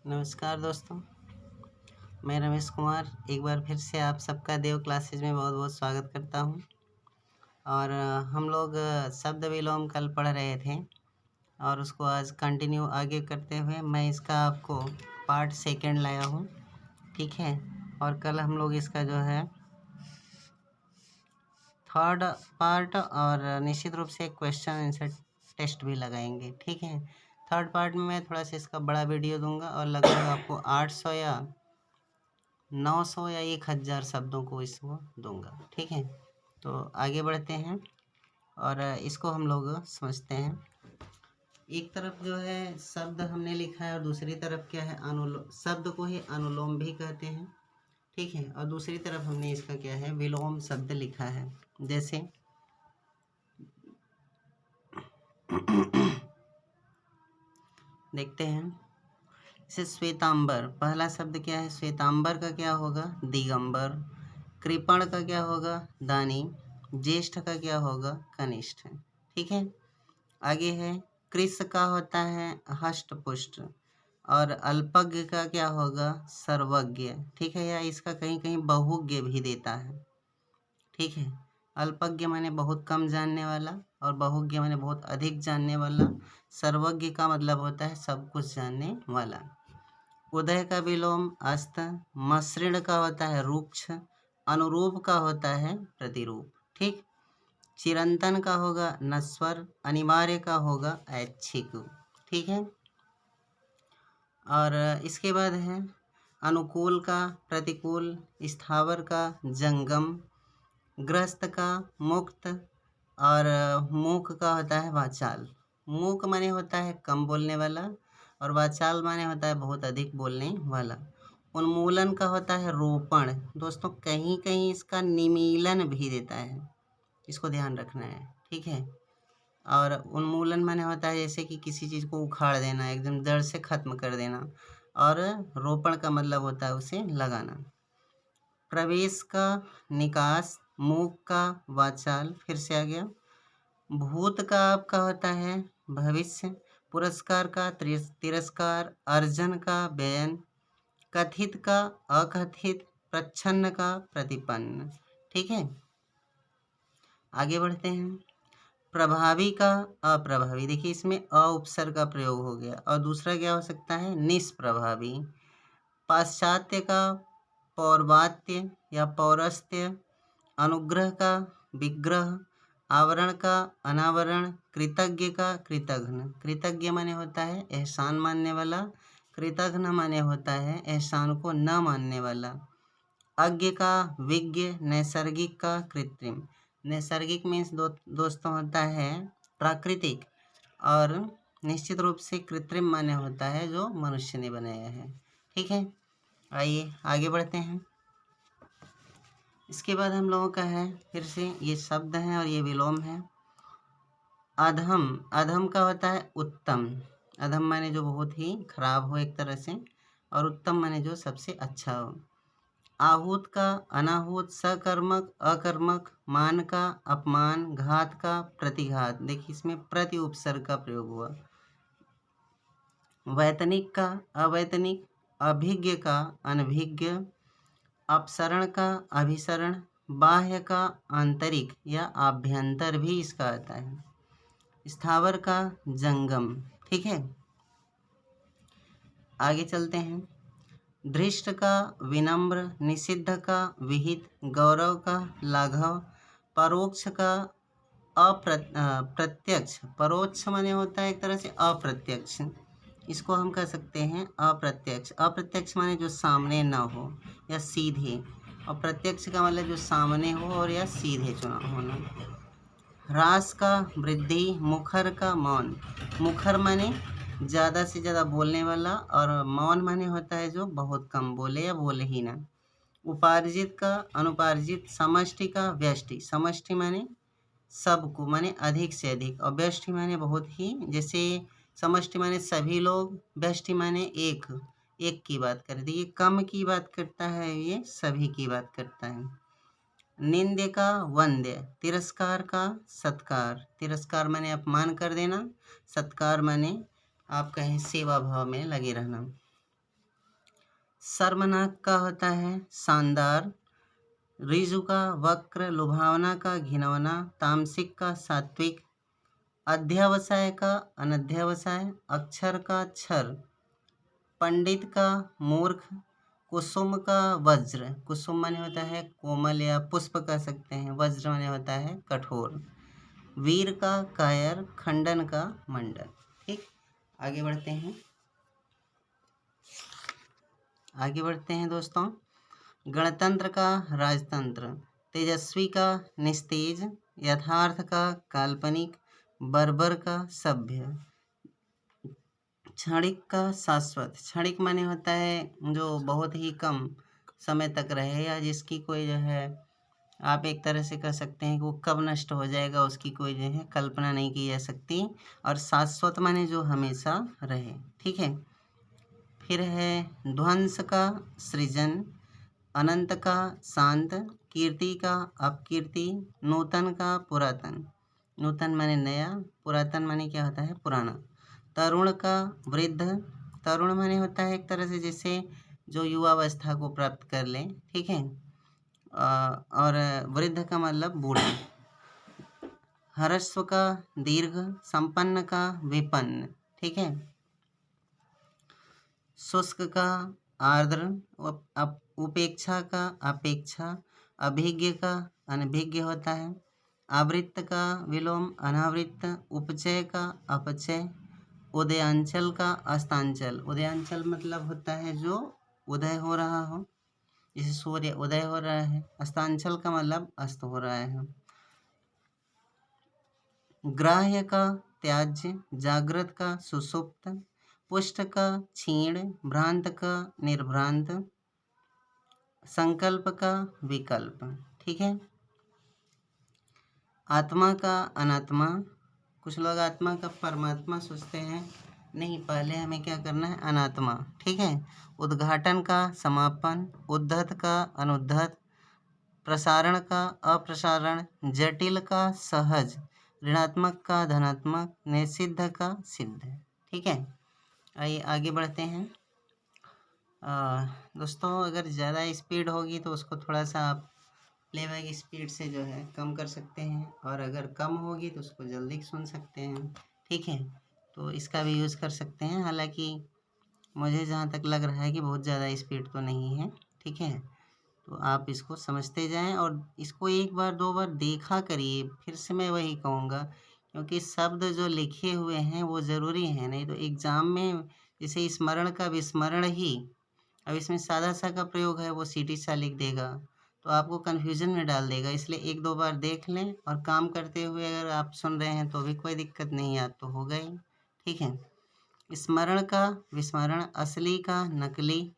नमस्कार दोस्तों, मैं रमेश कुमार एक बार फिर से आप सबका देव क्लासेज में बहुत बहुत स्वागत करता हूं। और हम लोग शब्द विलोम कल पढ़ रहे थे और उसको आज कंटिन्यू आगे करते हुए मैं इसका आपको पार्ट सेकंड लाया हूं, ठीक है। और कल हम लोग इसका जो है थर्ड पार्ट और निश्चित रूप से क्वेश्चन आंसर टेस्ट भी लगाएंगे, ठीक है। थर्ड पार्ट में मैं थोड़ा सा इसका बड़ा वीडियो दूंगा और लगभग आपको 800 या 900 या 1000 शब्दों को इसको दूंगा, ठीक है। तो आगे बढ़ते हैं और इसको हम लोग समझते हैं। एक तरफ जो है शब्द हमने लिखा है और दूसरी तरफ क्या है, अनुलोम। शब्द को ही अनुलोम भी कहते हैं, ठीक है। और दूसरी तरफ हमने इसका क्या है, विलोम शब्द लिखा है। जैसे देखते हैं, जैसे श्वेतांबर, पहला शब्द क्या है, श्वेतांबर का क्या होगा, दिगंबर। कृपण का क्या होगा, दानी। ज्येष्ठ का क्या होगा, कनिष्ठ, ठीक है। आगे है, कृष का होता है हष्टपुष्ट और अल्पज्ञ का क्या होगा, सर्वज्ञ, ठीक है। या इसका कहीं कहीं बहुज्ञ भी देता है, ठीक है। अल्पज्ञ माने बहुत कम जानने वाला और बहुज्ञ माने बहुत अधिक जानने वाला। सर्वज्ञ का मतलब होता है सब कुछ जानने वाला। उदय का विलोम अस्त। मसृण का होता है रुक्ष। अनुरूप का होता है प्रतिरूप, ठीक। चिरंतन का होगा नश्वर। अनिवार्य का होगा ऐच्छिक, ठीक है। और इसके बाद है अनुकूल का प्रतिकूल। स्थावर का जंगम। ग्रस्त का मुक्त। और मूक का होता है वाचाल। मूक माने होता है कम बोलने वाला और वाचाल माने होता है बहुत अधिक बोलने वाला। उन्मूलन का होता है रोपण। दोस्तों कहीं कहीं इसका निमीलन भी देता है, इसको ध्यान रखना है, ठीक है। और उन्मूलन माने होता है जैसे कि किसी चीज़ को उखाड़ देना, एकदम जड़ से ख़त्म कर देना। और रोपण का मतलब होता है उसे लगाना। प्रवेश का निकास। मूक का वाचाल, फिर से आ गया। भूत का आपका होता है भविष्य। पुरस्कार का तिरस्कार। अर्जन का व्ययन। कथित का अकथित। प्रच्छन्न का प्रतिपन्न, ठीक है। आगे बढ़ते हैं। प्रभावी का अप्रभावी। देखिए इसमें अ उपसर्ग का प्रयोग हो गया। और दूसरा क्या हो सकता है, निष्प्रभावी। पाश्चात्य का पौर्वात्य या पौरस्त्य। अनुग्रह का विग्रह। आवरण का अनावरण। कृतज्ञ का कृतघ्न। कृतज्ञ माने होता है एहसान मानने वाला। कृतघ्न माने होता है एहसान को न मानने वाला। अज्ञ का विज्ञ। नैसर्गिक का कृत्रिम। नैसर्गिक मीन्स दोस्तों होता है प्राकृतिक और निश्चित रूप से कृत्रिम माने होता है जो मनुष्य ने बनाया है, ठीक है। आइए आगे बढ़ते हैं। इसके बाद हम लोगों का है, फिर से ये शब्द हैं और ये विलोम है। अधम। अधम का होता है उत्तम। अधम माने जो बहुत ही खराब हो एक तरह से, और उत्तम माने जो सबसे अच्छा हो। आहूत का अनाहूत। सकर्मक अकर्मक। मान का अपमान। घात का प्रतिघात। देखिए इसमें प्रति उपसर्ग का प्रयोग हुआ। वैतनिक का अवैतनिक। अभिज्ञ का अनभिज्ञ। अपसरण का अभिसरण। बाह्य का आंतरिक या आभ्यंतर भी इसका आता है। स्थावर का जंगम, ठीक है। आगे चलते हैं। धृष्ट का विनम्र। निषिद्ध का विहित। गौरव का लाघव। परोक्ष का प्रत्यक्ष। परोक्ष माने होता है एक तरह से अप्रत्यक्ष, इसको हम कह सकते हैं अप्रत्यक्ष। अप्रत्यक्ष माने जो सामने ना हो या सीधे, और प्रत्यक्ष का मतलब जो सामने हो और या सीधे चुना होना। ह्रास का वृद्धि। मुखर का मौन। मुखर माने ज़्यादा से ज़्यादा बोलने वाला और मौन माने होता है जो बहुत कम बोले या बोले ही ना। उपार्जित का अनुपार्जित। समष्टि का व्यष्टि। समष्टि माने सबको माने अधिक से अधिक, और व्यष्टि माने बहुत ही, जैसे समष्टि माने सभी लोग, व्यष्टि माने एक एक की बात कर दी, ये कम की बात करता है, ये सभी की बात करता है। निंद्य का वंद्य। तिरस्कार का सत्कार। तिरस्कार माने अपमान कर देना। सत्कार माने आप कहें सेवा भाव में लगे रहना। शर्मनाक का होता है शानदार, ऋजु का वक्र, लुभावना का घिनौना, तामसिक का सात्विक, अध्यवसाय का अनध्यवसाय, अक्षर का क्षर, पंडित का मूर्ख, कुसुम का वज्र, कुसुम माने होता है कोमल या पुष्प कह सकते हैं, वज्र माने होता है कठोर, वीर का कायर, खंडन का मंडन। ठीक, आगे बढ़ते हैं। आगे बढ़ते हैं दोस्तों। गणतंत्र का राजतंत्र, तेजस्वी का निस्तेज, यथार्थ का काल्पनिक, बर्बर का सभ्य, क्षणिक का शाश्वत। क्षणिक माने होता है जो बहुत ही कम समय तक रहे या जिसकी कोई जो है आप एक तरह से कह सकते हैं कि वो कब नष्ट हो जाएगा उसकी कोई जो है कल्पना नहीं की जा सकती। और शाश्वत माने जो हमेशा रहे। ठीक है। फिर है ध्वंस का सृजन, अनंत का शांत, कीर्ति का अपकीर्ति, नूतन का पुरातन। नूतन माने नया, पुरातन माने क्या होता है पुराना। तरुण का वृद्ध, तरुण माने होता है एक तरह से जैसे जो युवावस्था को प्राप्त कर ले। ठीक है। और वृद्ध का मतलब बूढ़ा। ह्रस्व का दीर्घ, संपन्न का विपन्न। ठीक है। शुष्क का आर्द्र, उपेक्षा का अपेक्षा, अभिज्ञ का अनभिज्ञ होता है, आवृत्त का विलोम, अनावृत्त, उपचय का अपचय, उदयांचल का अस्तांचल। उदयांचल मतलब होता है जो उदय हो रहा हो, जैसे सूर्य उदय हो रहा है। अस्तांचल का मतलब अस्त हो रहा है। ग्राह्य का त्याज्य, जागृत का सुषुप्त, पुष्ट का क्षीण, भ्रांत का निर्भ्रांत, संकल्प का विकल्प। ठीक है। आत्मा का अनात्मा, कुछ लोग आत्मा का परमात्मा सोचते हैं, नहीं, पहले हमें क्या करना है अनात्मा। ठीक है। उद्घाटन का समापन, उद्धत का अनुद्धत, प्रसारण का अप्रसारण, जटिल का सहज, ऋणात्मक का धनात्मक, निषिद्ध का सिद्ध। ठीक है। आइए आगे बढ़ते हैं। दोस्तों अगर ज़्यादा स्पीड होगी तो उसको थोड़ा सा आप प्लेबैक स्पीड से जो है कम कर सकते हैं, और अगर कम होगी तो उसको जल्दी सुन सकते हैं। ठीक है। तो इसका भी यूज़ कर सकते हैं। हालांकि मुझे जहाँ तक लग रहा है कि बहुत ज़्यादा स्पीड तो नहीं है। ठीक है। तो आप इसको समझते जाएं और इसको एक बार दो बार देखा करिए। फिर से मैं वही कहूँगा, क्योंकि शब्द जो लिखे हुए हैं वो ज़रूरी हैं, नहीं तो एग्ज़ाम में जैसे स्मरण का विस्मरण ही, अब इसमें सादा सा का प्रयोग है वो सीटी सा लिख देगा तो आपको कन्फ्यूजन में डाल देगा। इसलिए एक दो बार देख लें, और काम करते हुए अगर आप सुन रहे हैं तो भी कोई दिक्कत नहीं, याद तो होगा ही। ठीक है। स्मरण का विस्मरण, असली का नकली,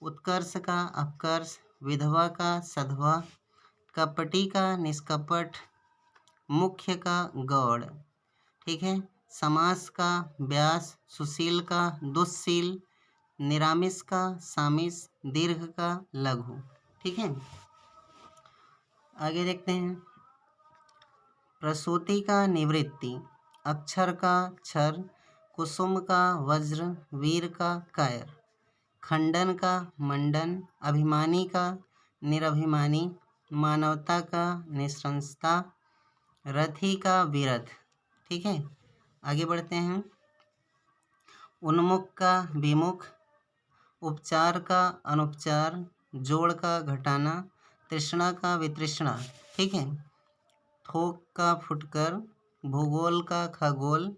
उत्कर्ष का अपकर्ष, विधवा का सधवा, कपटी का निष्कपट, मुख्य का गौड़। ठीक है। समास का व्यास, सुशील का दुस्शील, निरामिष का सामिस, दीर्घ का लघु। ठीक है। आगे देखते हैं। प्रसूति का निवृत्ति, अक्षर का क्षर, कुसुम का वज्र, वीर का कायर, खंडन का मंडन, अभिमानी का निरभिमानी, मानवता का निःशंसता, रथी का विरथ। ठीक है। आगे बढ़ते हैं। उन्मुख का विमुख, उपचार का अनुपचार, जोड़ का घटाना, तृष्णा का वितृष्णा। ठीक है। थोक का फुटकर, भूगोल का खगोल,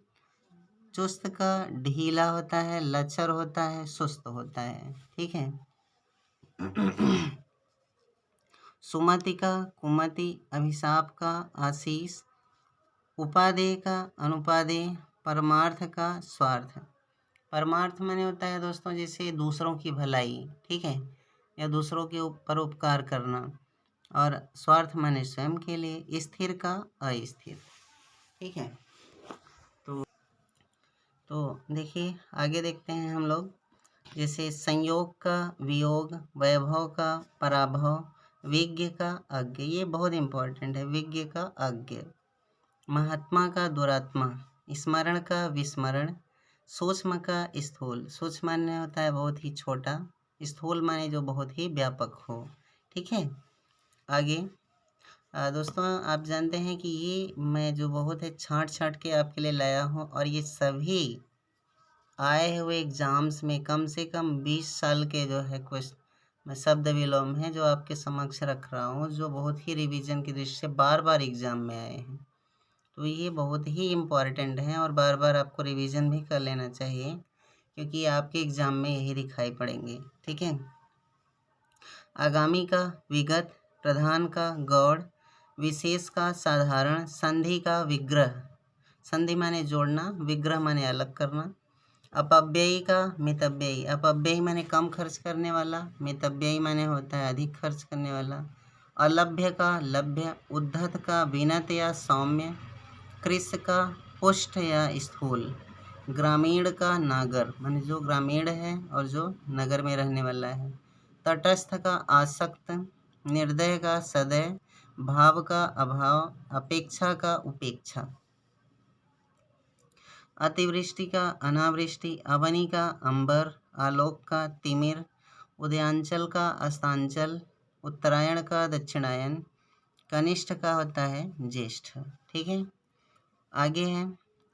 चुस्त का ढीला होता है, लचर होता है, सुस्त होता है। ठीक है। सुमति का कुमति, अभिशाप का आशीष, उपादेय का अनुपादेय, परमार्थ का स्वार्थ। परमार्थ माने होता है दोस्तों जैसे दूसरों की भलाई। ठीक है। या दूसरों के ऊपर उपकार करना, और स्वार्थ माने स्वयं के लिए, स्थिर का अस्थिर। ठीक है। तो देखिए आगे देखते हैं हम लोग। जैसे संयोग का वियोग, वैभव का पराभव, विज्ञ का अज्ञ, ये बहुत इंपॉर्टेंट है, विज्ञ का अज्ञ, महात्मा का दुरात्मा, स्मरण का विस्मरण, सूक्ष्म का स्थूल। सूक्ष्म माने होता है बहुत ही छोटा, स्थूल माने जो बहुत ही व्यापक हो। ठीक है, आगे दोस्तों आप जानते हैं कि ये मैं जो बहुत है छाँट छाँट के आपके लिए लाया हूँ, और ये सभी आए हुए एग्ज़ाम्स में कम से कम 20 साल के जो है मैं शब्द विलोम है जो आपके समक्ष रख रहा हूँ, जो बहुत ही रिवीजन की दृष्टि से बार बार एग्ज़ाम में आए हैं। तो ये बहुत ही इम्पॉर्टेंट हैं और बार बार आपको रिवीजन भी कर लेना चाहिए, क्योंकि आपके एग्ज़ाम में यही दिखाई पड़ेंगे। ठीक है, आगामी का विगत, प्रधान का गौड़, विशेष का साधारण, संधि का विग्रह, संधि माने जोड़ना, विग्रह माने अलग करना, अपव्ययी का मितव्ययी, अपव्ययी माने कम खर्च करने वाला, मितव्ययी माने होता है अधिक खर्च करने वाला, अलभ्य का लभ्य, उद्धत का विनत या सौम्य, कृश का पुष्ट या स्थूल, ग्रामीण का नागर माने जो ग्रामीण है और जो नगर में रहने वाला है, तटस्थ का आसक्त, निर्दय का सदय, भाव का अभाव, अपेक्षा का उपेक्षा, अतिवृष्टि का अनावृष्टि, अवनी का अंबर, आलोक का तिमिर, उदयांचल का अस्तांचल, उत्तरायण का दक्षिणायन, कनिष्ठ का होता है ज्येष्ठ। ठीक है, आगे है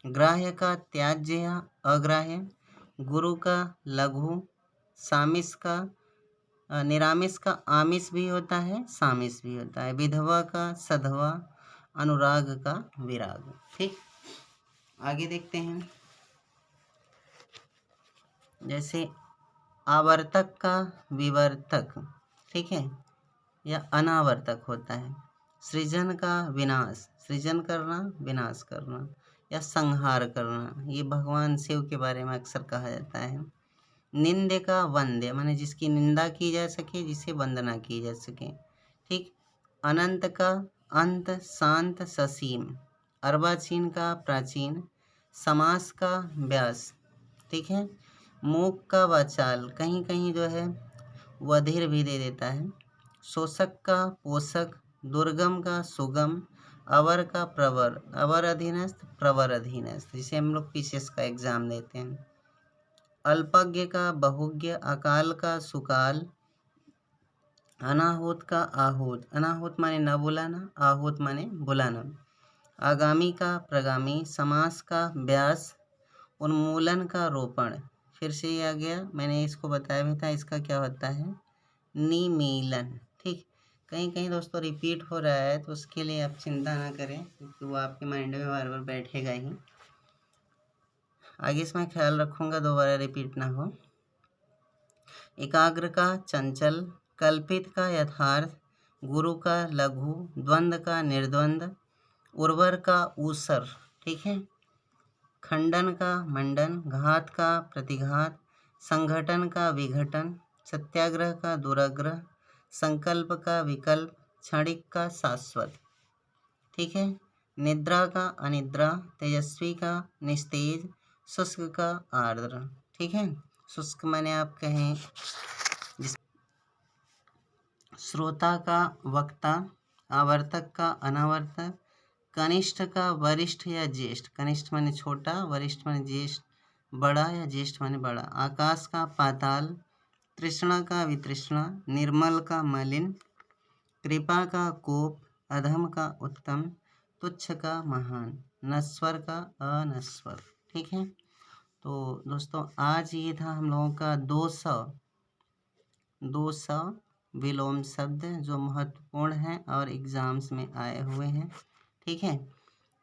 ग्राह्य का त्याज्य या अग्राह्य, गुरु का लघु, सामिस का निरामिष का आमिष भी होता है, सामिस भी होता है, विधवा का सधवा, अनुराग का विराग। ठीक, आगे देखते हैं, जैसे आवर्तक का विवर्तक, ठीक है, या अनावर्तक होता है, सृजन का विनाश, सृजन करना विनाश करना या संहार करना, ये भगवान शिव के बारे में अक्सर कहा जाता है। निंद्य का वंद्य माने जिसकी निंदा की जा सके, जिसे वंदना की जा सके। ठीक, अनंत का अंत, शांत, ससीम, अर्वाचीन का प्राचीन, समास का व्यास। ठीक है, मूक का वाचाल, कहीं कहीं जो है वधिर भी दे देता है, शोषक का पोषक, दुर्गम का सुगम, अवर का प्रवर, अवर अधीनस्थ, प्रवर अधीनस्थ, जिसे हम लोग पीसीएस का एग्जाम देते हैं, अल्पज्ञ का बहुज्ञ, अकाल का सुकाल, अनाहूत का आहूत, अनाहूत माने न बुलाना, आहूत माने बुलाना, आगामी का प्रगामी, समास का व्यास, उन्मूलन का रोपण, फिर से ये आ गया, मैंने इसको बताया भी था, इसका क्या होता है निमीलन। ठीक, कहीं कहीं दोस्तों रिपीट हो रहा है तो उसके लिए आप चिंता ना करें, क्योंकि वो आपके माइंड में बार बार बैठेगा ही, आगे इसमें ख्याल रखूँगा दोबारा रिपीट ना हो। एकाग्र का चंचल, कल्पित का यथार्थ, गुरु का लघु, द्वंद्व का निर्द्वंद, उर्वर का ऊसर। ठीक है, खंडन का मंडन, घात का प्रतिघात, संगठन का विघटन, सत्याग्रह का दुराग्रह, संकल्प का विकल्प, क्षणिक का शाश्वत। ठीक है, निद्रा का अनिद्रा, तेजस्वी का निस्तेज, शुष्क का आर्द्र। ठीक है, शुष्क माने आप कहें श्रोता का वक्ता, आवर्तक का अनावर्तक, कनिष्ठ का वरिष्ठ या ज्येष्ठ, कनिष्ठ माने छोटा, वरिष्ठ माने ज्येष्ठ, बड़ा या ज्येष्ठ माने बड़ा, आकाश का पाताल, तृष्णा का वितृष्णा, निर्मल का मलिन, कृपा का कोप, अधम का उत्तम, तुच्छ का महान, नश्वर का अनश्वर। ठीक है, तो दोस्तों आज ये था हम लोगों का 200 विलोम शब्द जो महत्वपूर्ण हैं और एग्ज़ाम्स में आए हुए हैं। ठीक है,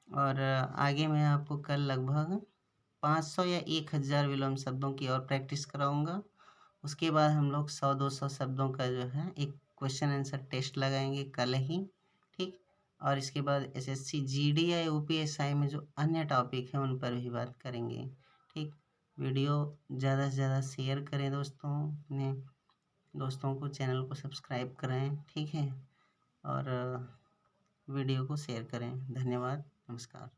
और आगे मैं आपको कल लगभग 500 या 1000 विलोम शब्दों की और प्रैक्टिस कराऊंगा। उसके बाद हम लोग 100-200 शब्दों का जो है एक क्वेश्चन आंसर टेस्ट लगाएंगे कल ही। ठीक, और इसके बाद एसएससी जीडी या यूपीएसआई में जो अन्य टॉपिक हैं उन पर भी बात करेंगे। ठीक, वीडियो ज़्यादा से ज़्यादा शेयर करें दोस्तों, अपने दोस्तों को चैनल को सब्सक्राइब करें। ठीक है, और वीडियो को शेयर करें। धन्यवाद, नमस्कार।